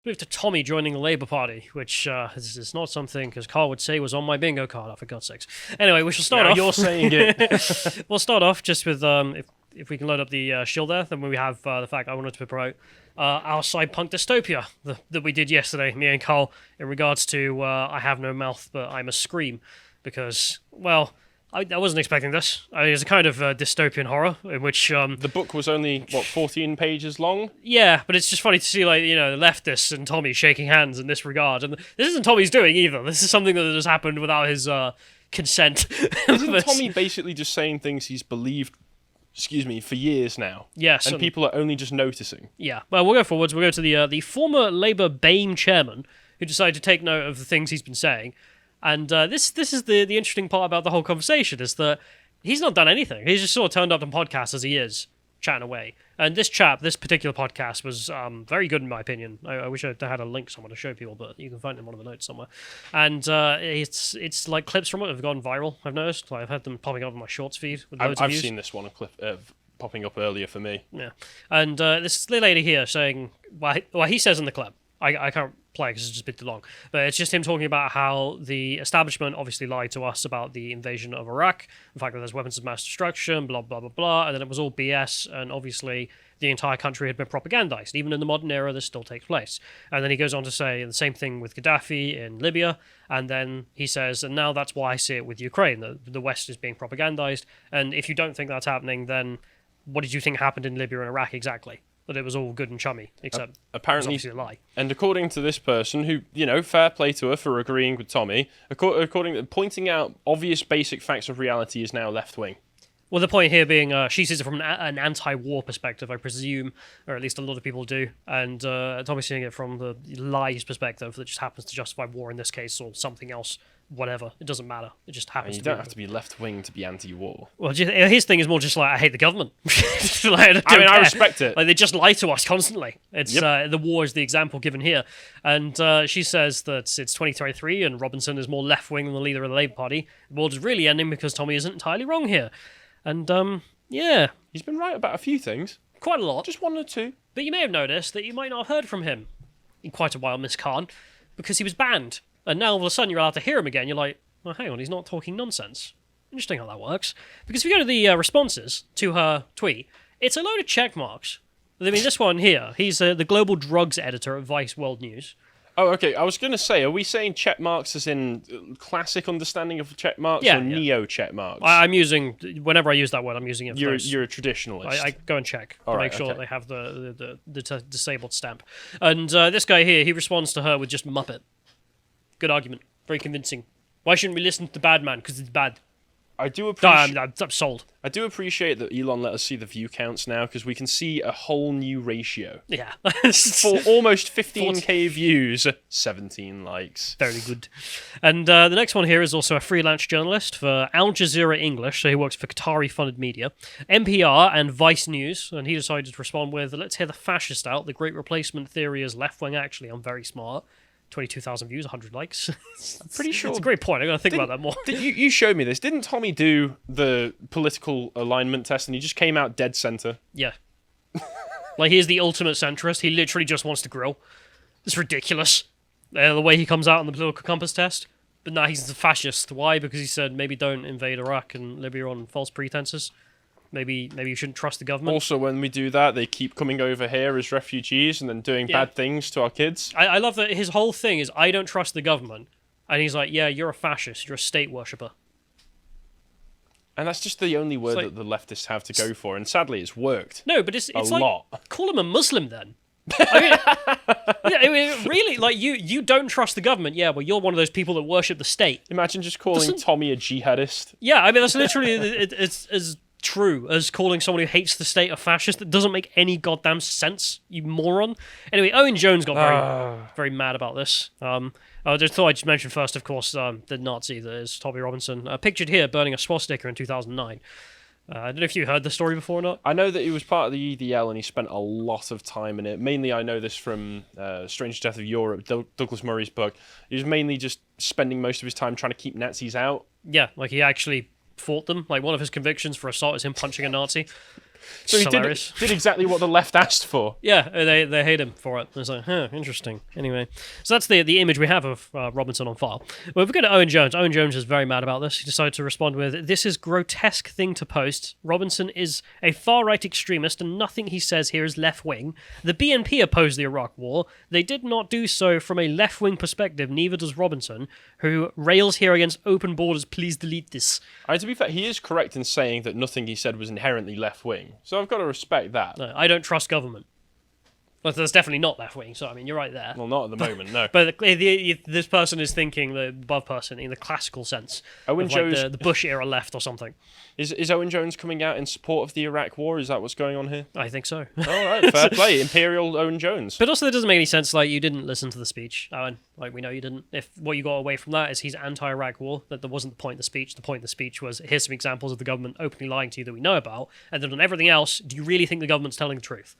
Move to Tommy joining the Labour Party, which is not something, as Carl would say, was on my bingo card, for God's sakes. Anyway, we shall start off. You're saying it. We'll start off just with, if we can load up the shield there, then we have the fact I wanted to promote our Cyberpunk Dystopia that we did yesterday, me and Carl, in regards to I have no mouth, but I must scream. Because, well, I wasn't expecting this. It's a kind of dystopian horror in which... the book was only, 14 pages long? Yeah, but it's just funny to see, the leftists and Tommy shaking hands in this regard. And this isn't Tommy's doing either. This is something that has happened without his consent. Isn't Tommy basically just saying things he's believed, for years now? Yes. And people are only just noticing? Yeah. Well, we'll go forwards. We'll go to the former Labour BAME chairman who decided to take note of the things he's been saying. And this is the interesting part about the whole conversation, is that he's not done anything. He's just sort of turned up on podcasts as he is, chatting away. And this particular podcast was very good in my opinion. I wish I had a link somewhere to show people, but you can find it in one of the notes somewhere. And it's like clips from it have gone viral, I've noticed. I've had them popping up on my shorts feed with loads of views. I've seen this one, a clip popping up earlier for me. Yeah. And this lady here saying, well, he says in the clip, I can't play because it's just a bit too long, but it's just him talking about how the establishment obviously lied to us about the invasion of Iraq, the fact that there's weapons of mass destruction, blah, blah, blah, blah, and then it was all BS, and obviously the entire country had been propagandized. Even in the modern era, this still takes place. And then he goes on to say the same thing with Gaddafi in Libya, and then he says, and now that's why I see it with Ukraine, that the West is being propagandized, and if you don't think that's happening, then what did you think happened in Libya and Iraq exactly? That it was all good and chummy, except apparently, it was obviously a lie. And according to this person, who, fair play to her for agreeing with Tommy, pointing out obvious basic facts of reality is now left-wing. Well, the point here being she sees it from an anti-war perspective, I presume, or at least a lot of people do, and Tommy's seeing it from the lies perspective that just happens to justify war in this case, or something else, whatever. It doesn't matter. It just happens and you don't have to be left-wing to be anti-war. Well, his thing is more just like, I hate the government. I respect it. Like, they just lie to us constantly. It's the war is the example given here. And she says that it's 2023 and Robinson is more left-wing than the leader of the Labour Party. The world is really ending because Tommy isn't entirely wrong here. And, yeah. He's been right about a few things. Quite a lot. Just one or two. But you may have noticed that you might not have heard from him in quite a while, Miss Khan, because he was banned. And now all of a sudden you're allowed to hear him again. You're like, well, hang on, he's not talking nonsense. Interesting how that works. Because if you go to the responses to her tweet, it's a load of check marks. I mean, this one here, he's the global drugs editor at Vice World News. Oh, okay. I was going to say, are we saying check marks as in classic understanding of check marks or neo check marks? I'm using, whenever I use that word, I'm using it. You're a traditionalist. I go and check to make sure that they have the disabled stamp. And this guy here, he responds to her with just Muppet. Good argument. Very convincing. Why shouldn't we listen to the bad man? Because it's bad. I do appreciate. No, I'm sold. I do appreciate that Elon let us see the view counts now, because we can see a whole new ratio. Yeah. For almost 15k views, 17 likes. Very good. And the next one here is also a freelance journalist for Al Jazeera English, so he works for Qatari-funded media, NPR and Vice News, and he decided to respond with, let's hear the fascist out. The great replacement theory is left-wing. Actually, I'm very smart. 22,000 views, 100 likes. I'm pretty sure. It's a great point. I'm going to think about that more. You showed me this. Didn't Tommy do the political alignment test and he just came out dead center? Yeah. Like, he's the ultimate centrist. He literally just wants to grill. It's ridiculous. The way he comes out on the political compass test. But now he's a fascist. Why? Because he said maybe don't invade Iraq and Libya on false pretenses. Maybe you shouldn't trust the government. Also, when we do that, they keep coming over here as refugees and then doing bad things to our kids. I love that his whole thing is, I don't trust the government. And he's like, yeah, you're a fascist. You're a state worshipper. And that's just the only word that the leftists have to go for. And sadly, it's worked. No, but it's like, lot. Call him a Muslim then. I mean, really, like, you don't trust the government. Yeah, well, you're one of those people that worship the state. Imagine just calling Tommy a jihadist. Yeah, I mean, that's literally it's as true as calling someone who hates the state a fascist. That doesn't make any goddamn sense, you moron. Anyway, Owen Jones got very mad about this. I just thought I'd just mention first, of course, the Nazi that is Tommy Robinson, pictured here burning a swastika in 2009. I don't know if you heard the story before or not. I know that he was part of the EDL and he spent a lot of time in it. Mainly, I know this from Strange Death of Europe, Douglas Murray's book. He was mainly just spending most of his time trying to keep Nazis out. Yeah, like he actually fought them. Like, one of his convictions for assault is him punching a Nazi. So he Hilarious. did exactly what the left asked for. Yeah, they hate him for it. It's like, interesting. Anyway, so that's the image we have of Robinson on file. Well, if we go to Owen Jones, Owen Jones is very mad about this. He decided to respond with, "This is grotesque thing to post. Robinson is a far-right extremist and nothing he says here is left-wing. The BNP opposed the Iraq War. They did not do so from a left-wing perspective, neither does Robinson, who rails here against open borders. Please delete this." To be fair, he is correct in saying that nothing he said was inherently left-wing. So I've got to respect that. No, I don't trust government. Well, that's definitely not left-wing, so I mean, you're right there. Well, not at the moment, no. But this person is thinking, the above person, in the classical sense. Owen of Jones... like the Bush-era left or something. Is Owen Jones coming out in support of the Iraq War? Is that what's going on here? I think so. All right, fair play. Imperial Owen Jones. But also, it doesn't make any sense, like, you didn't listen to the speech, Owen. Like, we know you didn't. If what you got away from that is he's anti-Iraq war, that wasn't the point of the speech. The point of the speech was, here's some examples of the government openly lying to you that we know about, and then on everything else, do you really think the government's telling the truth?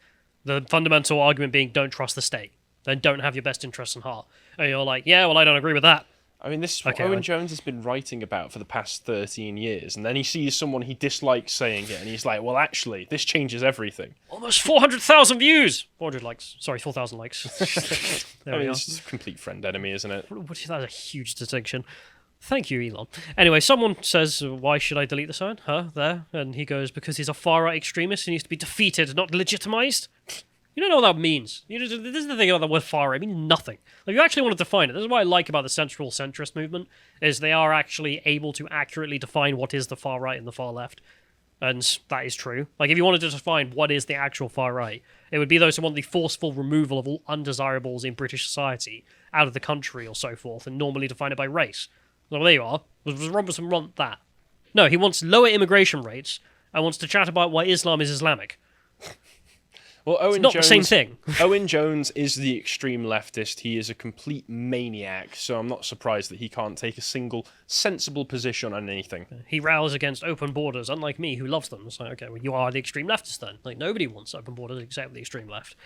The fundamental argument being, don't trust the state. Then don't have your best interests in heart. And you're like, yeah, well, I don't agree with that. I mean, this is what Owen Jones has been writing about for the past 13 years, and then he sees someone he dislikes saying it, and he's like, well, actually, this changes everything. Almost 400,000 views! 400 likes. Sorry, 4,000 likes. I mean, it's a complete friend enemy, isn't it? That's a huge distinction. Thank you, Elon. Anyway, someone says, why should I delete the sign? There. And he goes, because he's a far-right extremist, he needs to be defeated, not legitimized. You don't know what that means. This is the thing about the word far-right. It means nothing. Like, you actually want to define it. This is what I like about the centrist movement, is they are actually able to accurately define what is the far-right and the far-left. And that is true. Like, if you wanted to define what is the actual far-right, it would be those who want the forceful removal of all undesirables in British society out of the country or so forth, and normally define it by race. Well, there you are. Does Robinson want that? No, he wants lower immigration rates and wants to chat about why Islam is Islamic. Well, It's not the same thing. Owen Jones is the extreme leftist. He is a complete maniac, so I'm not surprised that he can't take a single sensible position on anything. He rails against open borders, unlike me, who loves them. It's like, okay, well, you are the extreme leftist then. Like, nobody wants open borders except the extreme left.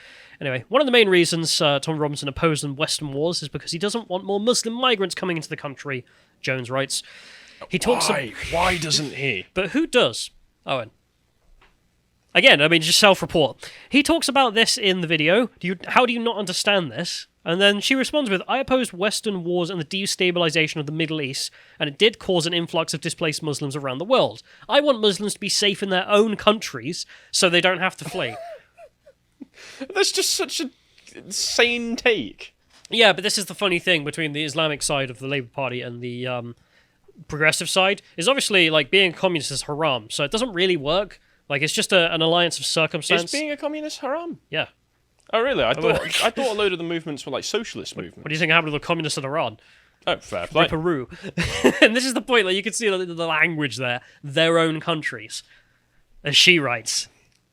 Anyway, one of the main reasons Tom Robinson opposed the Western wars is because he doesn't want more Muslim migrants coming into the country, Jones writes. He talks Why doesn't he? But who does? Owen. Again, I mean, just self-report. He talks about this in the video. How do you not understand this? And then she responds with, I opposed Western wars and the destabilization of the Middle East, and it did cause an influx of displaced Muslims around the world. I want Muslims to be safe in their own countries so they don't have to flee. That's just such a insane take. Yeah, but this is the funny thing between the Islamic side of the Labour Party and the progressive side, is obviously, like, being a communist is haram, so it doesn't really work. Like, it's just an alliance of circumstance. Is being a communist haram? Yeah. Oh, really? I thought a load of the movements were like socialist movements. What do you think happened to the communists in Iran? Oh, fair play. Peru. And this is the point, like, you can see the language there. Their own countries. As she writes.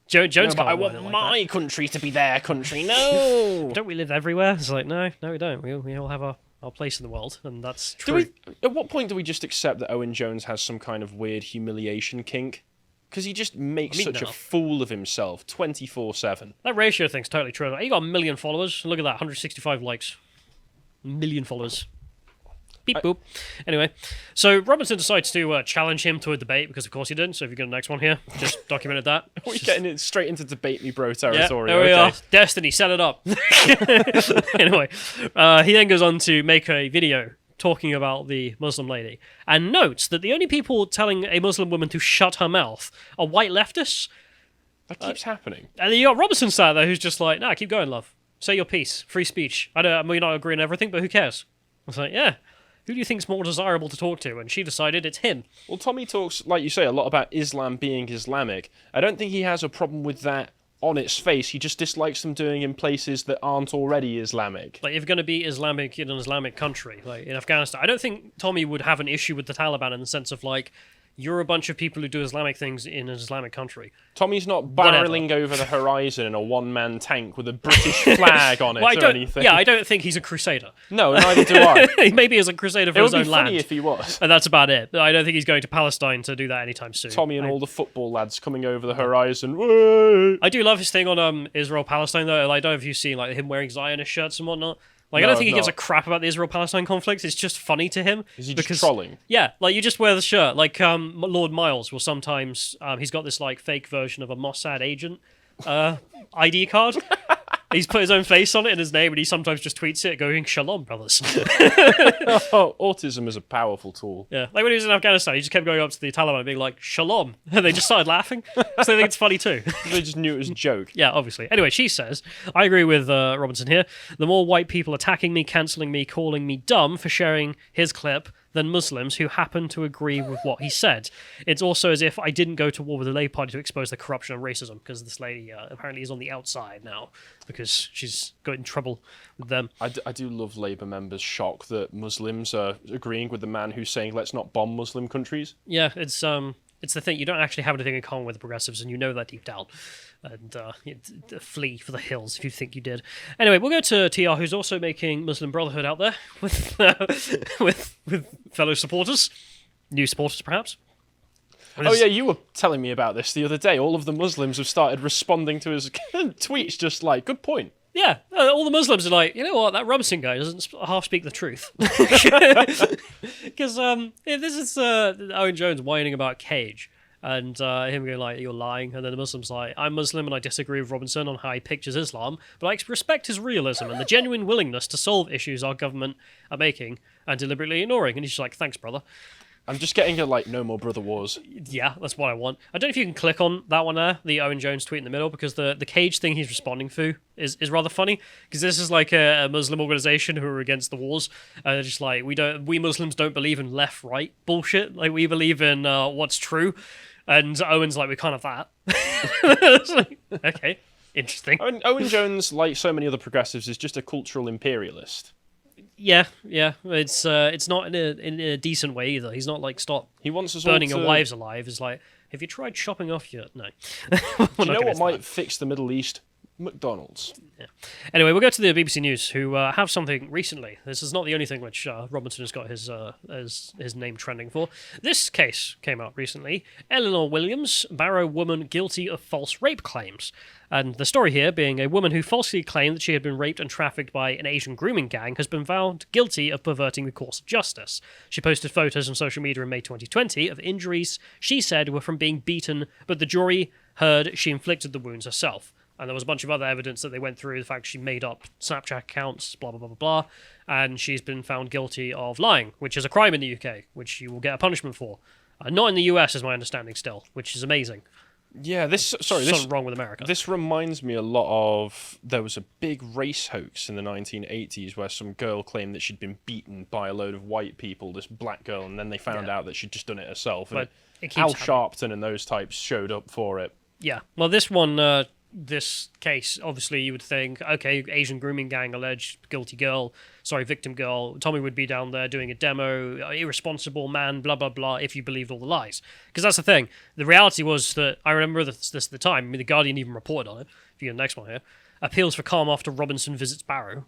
Jones No, can't but I word it want like my country to be their country. No! that. Don't we live everywhere? It's like, no, we don't. We all have our place in the world, and that's true. At what point do we just accept that Owen Jones has some kind of weird humiliation kink? Because he just makes such a fool of himself 24/7. That ratio thing's totally true. He got 1 million followers. Look at that, 165 likes. 1 million followers. Beep boop. Anyway, so Robinson decides to challenge him to a debate, because of course he did. So if you go to the next one here, just documented that. We're getting it straight into debate me bro Yeah, territory. there we are. Destiny, set it up. Anyway, he then goes on to make a video talking about the Muslim lady, and notes that the only people telling a Muslim woman to shut her mouth are white leftists. That keeps happening. And then you got Robinson sat there, who's just like, nah, keep going, love. Say your piece. Free speech. I mean, not agree on everything, but who cares? I was like, yeah. Who do you think's more desirable to talk to? And she decided it's him. Well, Tommy talks, like you say, a lot about Islam being Islamic. I don't think he has a problem with that on its face. He just dislikes them doing in places that aren't already Islamic. Like, if you're going to be Islamic in an Islamic country, like in Afghanistan, I don't think Tommy would have an issue with the Taliban in the sense of, like, you're a bunch of people who do Islamic things in an Islamic country. Tommy's not barreling over the horizon in a one-man tank with a British flag on it or anything. Yeah, I don't think he's a crusader. No, neither do I. Maybe he's a crusader for his own land. It would be funny if he was. And that's about it. I don't think he's going to Palestine to do that anytime soon. Tommy and all the football lads coming over the horizon. Whoa! I do love his thing on Israel-Palestine, though. Like, I don't know if you've seen like him wearing Zionist shirts and whatnot. Like, No, I don't think he I've gives a not. crap about the Israel-Palestine conflict. It's just funny to him. Is he just trolling? Yeah, like, you just wear the shirt. Like, Lord Miles will sometimes... he's got this, like, fake version of a Mossad agent ID card. He's put his own face on it and his name, and he sometimes just tweets it going, "Shalom, brothers." Oh, autism is a powerful tool. Yeah, like when he was in Afghanistan, he just kept going up to the Taliban and being like, "Shalom," and they just started laughing. So they think it's funny too. They just knew it was a joke. Yeah, obviously. Anyway, she says, I agree with Robinson here. The more white people attacking me, cancelling me, calling me dumb for sharing his clip than Muslims who happen to agree with what he said. It's also as if I didn't go to war with the Labour Party to expose the corruption and racism, because this lady apparently is on the outside now because she's got in trouble with them. I do love Labour members' shock that Muslims are agreeing with the man who's saying let's not bomb Muslim countries. Yeah, it's the thing. You don't actually have anything in common with the progressives, and you know that deep down. And flee for the hills if you think you did. Anyway, we'll go to TR, who's also making Muslim Brotherhood out there with with fellow supporters, new supporters perhaps. Oh yeah, you were telling me about this the other day. All of the Muslims have started responding to his tweets, just like, good point. Yeah, all the Muslims are like, you know what, that Robinson guy doesn't half speak the truth. Because this is Owen Jones whining about Cage. And him going like, "You're lying," and then the Muslim's like, "I'm Muslim and I disagree with Robinson on how he pictures Islam, but I respect his realism and the genuine willingness to solve issues our government are making and deliberately ignoring." And he's just like, "Thanks, brother." I'm just getting a like, no more brother wars. Yeah, that's what I want. I don't know if you can click on that one there, the Owen Jones tweet in the middle, because the Cage thing he's responding to is rather funny, because this is like a Muslim organization who are against the wars, and they're just like, we Muslims don't believe in left-right bullshit, like we believe in what's true, and Owen's like, we're kind of that. It's like, okay, interesting. Owen Jones, like so many other progressives, is just a cultural imperialist. Yeah, it's not in a decent way either. He's not like, stop He wants us burning all your to... wives alive. It's like, have you tried chopping off your... No. Do you know what might fix the Middle East? McDonald's. Yeah. Anyway, we'll go to the BBC News, who have something recently. This is not the only thing which Robinson has got his name trending for. This case came out recently. Eleanor Williams, Barrow woman guilty of false rape claims. And the story here being a woman who falsely claimed that she had been raped and trafficked by an Asian grooming gang has been found guilty of perverting the course of justice. She posted photos on social media in May 2020 of injuries she said were from being beaten, but the jury heard she inflicted the wounds herself. And there was a bunch of other evidence that they went through, the fact she made up Snapchat accounts, blah, blah, blah, blah, blah. And she's been found guilty of lying, which is a crime in the UK, which you will get a punishment for. Not in the US, is my understanding still, which is amazing. Yeah, Something wrong with America. This reminds me a lot of... There was a big race hoax in the 1980s where some girl claimed that she'd been beaten by a load of white people, this black girl, and then they found out that she'd just done it herself. But it keeps Al happening. Sharpton and those types showed up for it. Yeah, well, this one... this case, obviously, you would think, okay, Asian grooming gang alleged victim girl, Tommy would be down there doing a demo, irresponsible man, blah, blah, blah, if you believed all the lies. Because that's the thing. The reality was that, I remember this at the time, I mean, The Guardian even reported on it, if you get the next one here, appeals for calm after Robinson visits Barrow.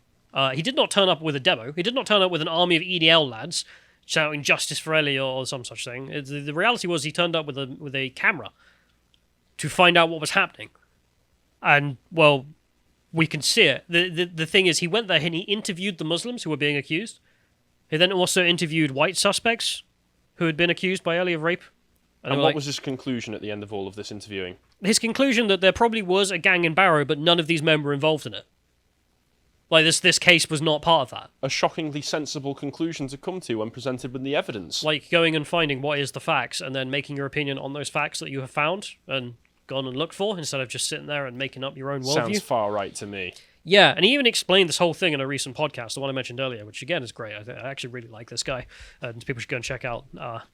He did not turn up with a demo. He did not turn up with an army of EDL lads shouting justice for Ellie or some such thing. The reality was he turned up with a camera to find out what was happening. And, well, we can see it. The thing is, he went there and he interviewed the Muslims who were being accused. He then also interviewed white suspects who had been accused by Ellie of rape. And what was his conclusion at the end of all of this interviewing? His conclusion that there probably was a gang in Barrow, but none of these men were involved in it. Like, this case was not part of that. A shockingly sensible conclusion to come to when presented with the evidence. Like, going and finding what is the facts, and then making your opinion on those facts that you have found, and gone and looked for, instead of just sitting there and making up your own worldview. Sounds far right to me. Yeah, and he even explained this whole thing in a recent podcast, the one I mentioned earlier, which again is great. I actually really like this guy, and people should go and check out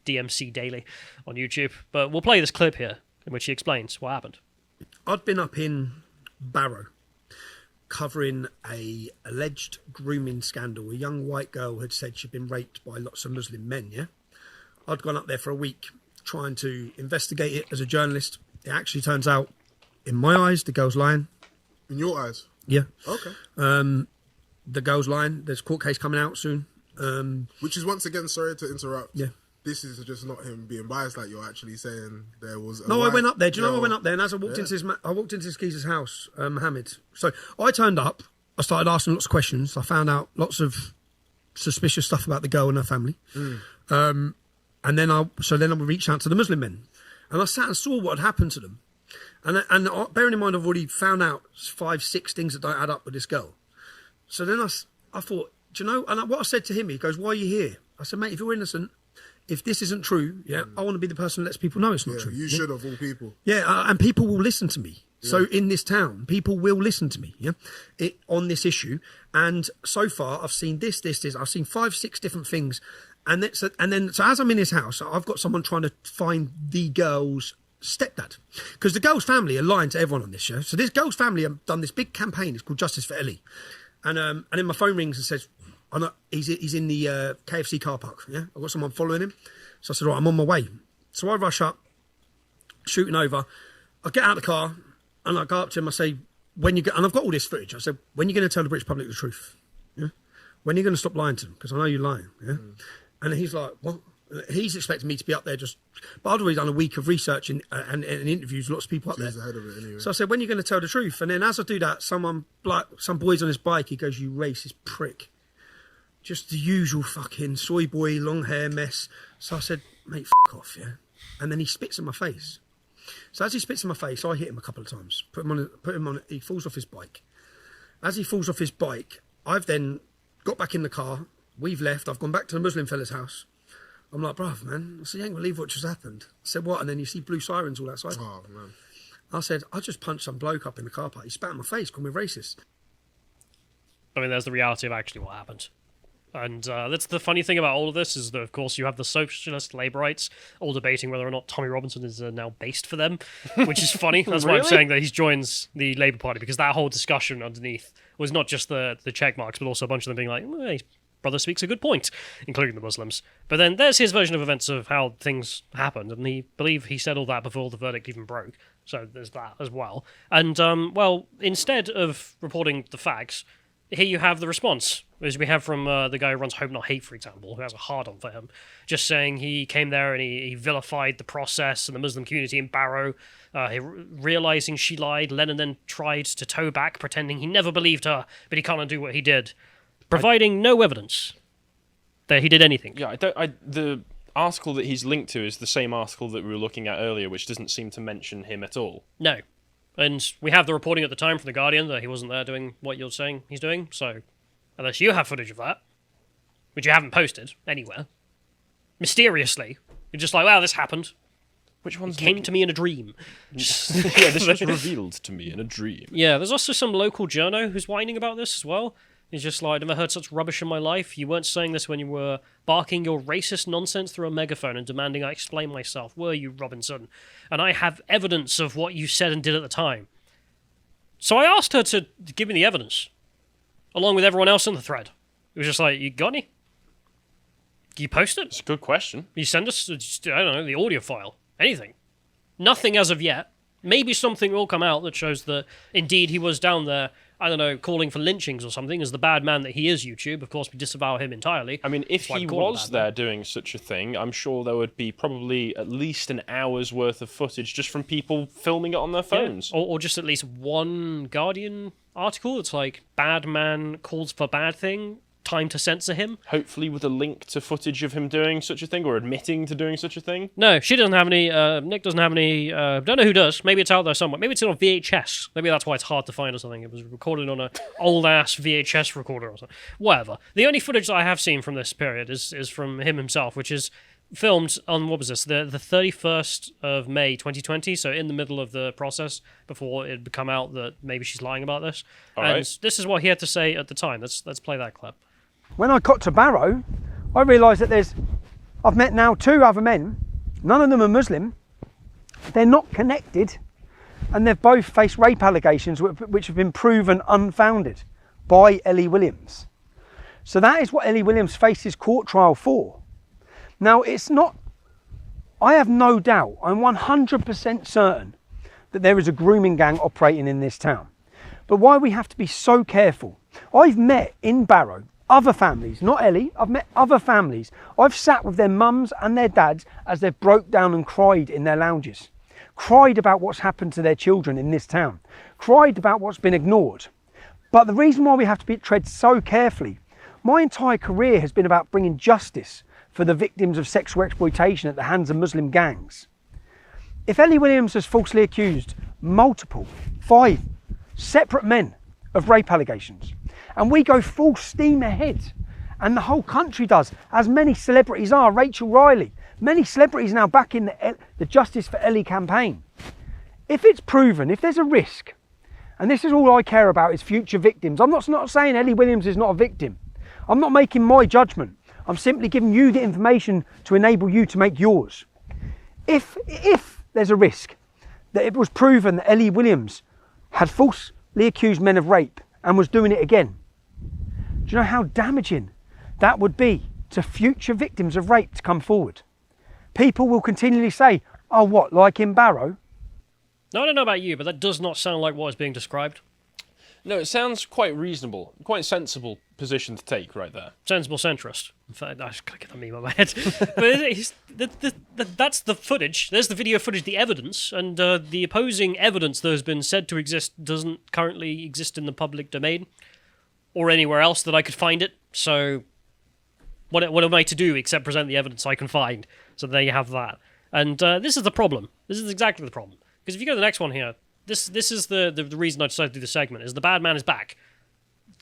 DMC Daily on YouTube. But we'll play this clip here in which he explains what happened. I'd been up in Barrow covering a alleged grooming scandal. A young white girl had said she'd been raped by lots of Muslim men, yeah? I'd gone up there for a week trying to investigate it as a journalist. It actually turns out, in my eyes, the girl's lying. In your eyes? Yeah. Okay. The girl's lying. There's a court case coming out soon. Which is, once again, sorry to interrupt. Yeah. This is just not him being biased, like you're actually saying there was a No, I went up there. Do you know girl- I went up there? And as I walked into this geezer's house, Mohammed. So I turned up I started asking lots of questions. I found out lots of suspicious stuff about the girl and her family. And then I reached out to the Muslim men, and I sat and saw what had happened to them. And bearing in mind, I've already found out 5-6 things that don't add up with this girl. So then I thought, do you know? And what I said to him, he goes, "Why are you here?" I said, "Mate, if you're innocent, if this isn't true, I want to be the person that lets people know it's not true." You should, of all people. And people will listen to me. So in this town, people will listen to me, on this issue. And so far, I've seen this. I've seen 5-6 different things. And then as I'm in his house, I've got someone trying to find the girl's stepdad, because the girl's family are lying to everyone on this show. So this girl's family have done this big campaign. It's called Justice for Ellie, and then my phone rings and says, he's in the KFC car park. I've got someone following him. So I said, right, I'm on my way. So I rush up, shooting over. I get out of the car and I go up to him. I say, and I've got all this footage. I said, when are you going to tell the British public the truth? When are you going to stop lying to them? Because I know you're lying. And he's like, what? He's expecting me to be up there but I'd already done a week of research and interviews lots of people up there. Ahead of it anyway. So I said, when are you going to tell the truth? And then as I do that, some boy's on his bike. He goes, "You racist prick." Just the usual fucking soy boy, long hair mess. So I said, "Mate, f*** off, yeah." And then he spits in my face. So as he spits in my face, I hit him a couple of times. Put him on. He falls off his bike. As he falls off his bike, I've then got back in the car. We've left. I've gone back to the Muslim fella's house. I'm like, "Bruv, man," I said, "you ain't gonna believe what just happened." I said, "What?" And then you see blue sirens all outside. Oh, man. I said, "I just punched some bloke up in the car park. He spat in my face, called me racist." I mean, there's the reality of actually what happened. And that's the funny thing about all of this is that, of course, you have the socialist Labourites all debating whether or not Tommy Robinson is now based for them, which is funny. That's why I'm saying that he joins the Labour Party, because that whole discussion underneath was not just the check marks, but also a bunch of them being like, well, his brother speaks a good point, including the Muslims. But then there's his version of events of how things happened, and he said all that before the verdict even broke. So there's that as well. And, instead of reporting the facts, here you have the response, as we have from the guy who runs Hope Not Hate, for example, who has a hard-on for him, just saying he came there and he vilified the process and the Muslim community in Barrow. Realising she lied, Lennon then tried to toe back, pretending he never believed her, but he can't undo what he did, providing no evidence that he did anything. Yeah, the article that he's linked to is the same article that we were looking at earlier, which doesn't seem to mention him at all. No. And we have the reporting at the time from The Guardian that he wasn't there doing what you're saying he's doing, so unless you have footage of that, which you haven't posted anywhere, mysteriously, you're just like, wow, this happened. Which one's came to me in a dream. Yeah, this was revealed to me in a dream. Yeah, there's also some local journo who's whining about this as well. He's just like, never heard such rubbish in my life. You weren't saying this when you were barking your racist nonsense through a megaphone and demanding I explain myself, were you, Robinson? And I have evidence of what you said and did at the time. So I asked her to give me the evidence, along with everyone else in the thread. It was just like, you got any? You post it? It's a good question. You send us, I don't know, the audio file. Anything. Nothing as of yet. Maybe something will come out that shows that, indeed, he was down there, I don't know, calling for lynchings or something, as the bad man that he is, YouTube. Of course, we disavow him entirely. I mean, if he was there doing such a thing, I'm sure there would be probably at least an hour's worth of footage just from people filming it on their phones. Yeah. Or just at least one Guardian article that's like, bad man calls for bad thing, time to censor him. Hopefully with a link to footage of him doing such a thing or admitting to doing such a thing. No, she doesn't have any. Nick doesn't have any. Don't know who does. Maybe it's out there somewhere. Maybe it's on VHS. Maybe that's why it's hard to find or something. It was recorded on an old-ass VHS recorder or something. Whatever. The only footage that I have seen from this period is from him himself, which is filmed on, what was this, the 31st of May 2020, so in the middle of the process before it had come out that maybe she's lying about this. All and right. This is what he had to say at the time. Let's play that clip. When I got to Barrow, I realised that I've met now 2 other men, none of them are Muslim, they're not connected, and they've both faced rape allegations which have been proven unfounded by Ellie Williams. So that is what Ellie Williams faces court trial for. Now it's not, I have no doubt, I'm 100% certain that there is a grooming gang operating in this town. But why we have to be so careful, I've met in Barrow other families, not Ellie, I've met other families. I've sat with their mums and their dads as they've broke down and cried in their lounges. Cried about what's happened to their children in this town. Cried about what's been ignored. But the reason why we have to tread so carefully, my entire career has been about bringing justice for the victims of sexual exploitation at the hands of Muslim gangs. If Ellie Williams has falsely accused multiple, 5 separate men of rape allegations, and we go full steam ahead, and the whole country does, as many celebrities are, Rachel Riley, many celebrities now backing the Justice for Ellie campaign. If it's proven, if there's a risk, and this is all I care about is future victims. I'm not saying Ellie Williams is not a victim. I'm not making my judgment. I'm simply giving you the information to enable you to make yours. If there's a risk that it was proven that Ellie Williams had falsely accused men of rape and was doing it again, do you know how damaging that would be to future victims of rape to come forward? People will continually say, oh, what, like in Barrow? No, I don't know about you, but that does not sound like what is being described. No, it sounds quite reasonable, quite sensible position to take right there. Sensible centrist. In fact, I just gotta get that meme out of my head. But that's the footage. There's the video footage, the evidence, and the opposing evidence that has been said to exist doesn't currently exist in the public domain or anywhere else that I could find it. So what am I to do except present the evidence I can find? So there you have that. And this is the problem. This is exactly the problem. Because if you go to the next one here, this is the reason I decided to do the segment, is the bad man is back.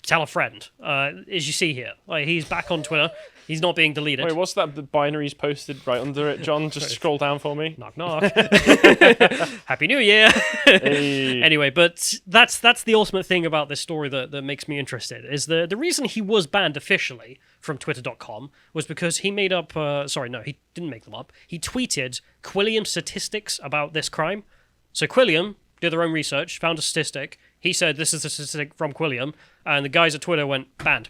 Tell a friend. As you see here, he's back on Twitter. He's not being deleted. Wait, what's that? The binaries posted right under it, John? Just scroll down for me. Knock, knock. Happy New Year. Hey. Anyway, but that's the ultimate thing about this story that makes me interested, is the reason he was banned officially from Twitter.com was because he made up... he didn't make them up. He tweeted Quilliam statistics about this crime. So Quilliam did their own research, found a statistic. He said, this is a statistic from Quilliam, and the guys at Twitter went, banned.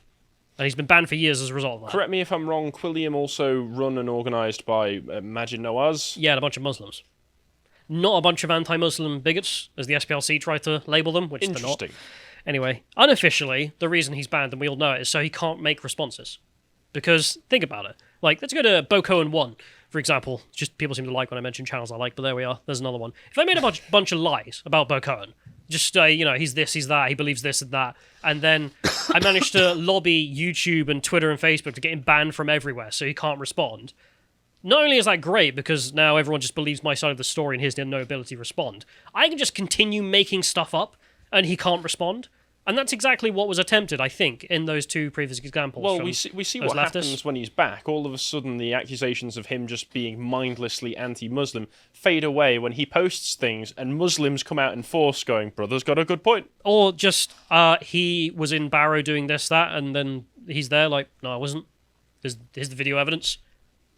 And he's been banned for years as a result of that. Correct me if I'm wrong, Quilliam also run and organised by Majid Nawaz? Yeah, and a bunch of Muslims. Not a bunch of anti-Muslim bigots, as the SPLC tried to label them, which they're not. Interesting. Anyway, unofficially, the reason he's banned, and we all know it, is so he can't make responses. Because, think about it. Like, let's go to Bocohen 1, for example. Just people seem to like when I mention channels I like, but there we are. There's another one. If I made a bunch of lies about Bocohen, just, he's this, he's that, he believes this and that, and then I managed to lobby YouTube and Twitter and Facebook to get him banned from everywhere so he can't respond. Not only is that great, because now everyone just believes my side of the story and he has no ability to respond, I can just continue making stuff up and he can't respond. And that's exactly what was attempted, I think, in those two previous examples. Well, we see what leftists. happens when he's back. All of a sudden, the accusations of him just being mindlessly anti-Muslim fade away when he posts things, and Muslims come out in force going, brother's got a good point. Or just, he was in Barrow doing this, that, and then he's there like, no, I wasn't. Here's the video evidence.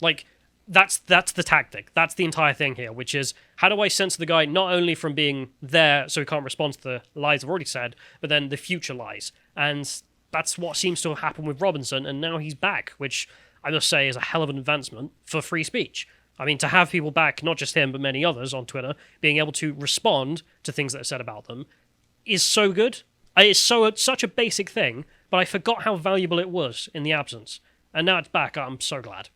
Like, that's the tactic. That's the entire thing here, which is, how do I censor the guy not only from being there so he can't respond to the lies I've already said, but then the future lies. And that's what seems to have happened with Robinson, and now he's back, which I must say is a hell of an advancement for free speech. I mean, to have people back, not just him, but many others on Twitter, being able to respond to things that are said about them, is so good. It's such a basic thing, but I forgot how valuable it was in the absence. And now it's back. I'm so glad.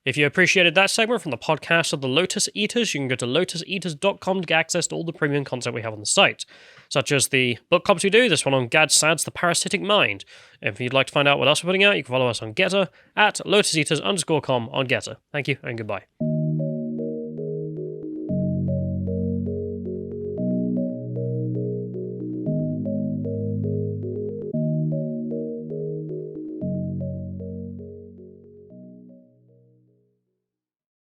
If you appreciated that segment from the podcast of the Lotus Eaters, you can go to lotuseaters.com to get access to all the premium content we have on the site, such as the book clubs we do, this one on Gad Saad's The Parasitic Mind. If you'd like to find out what else we're putting out, you can follow us on Getter at lotuseaters_com on Getter. Thank you and goodbye.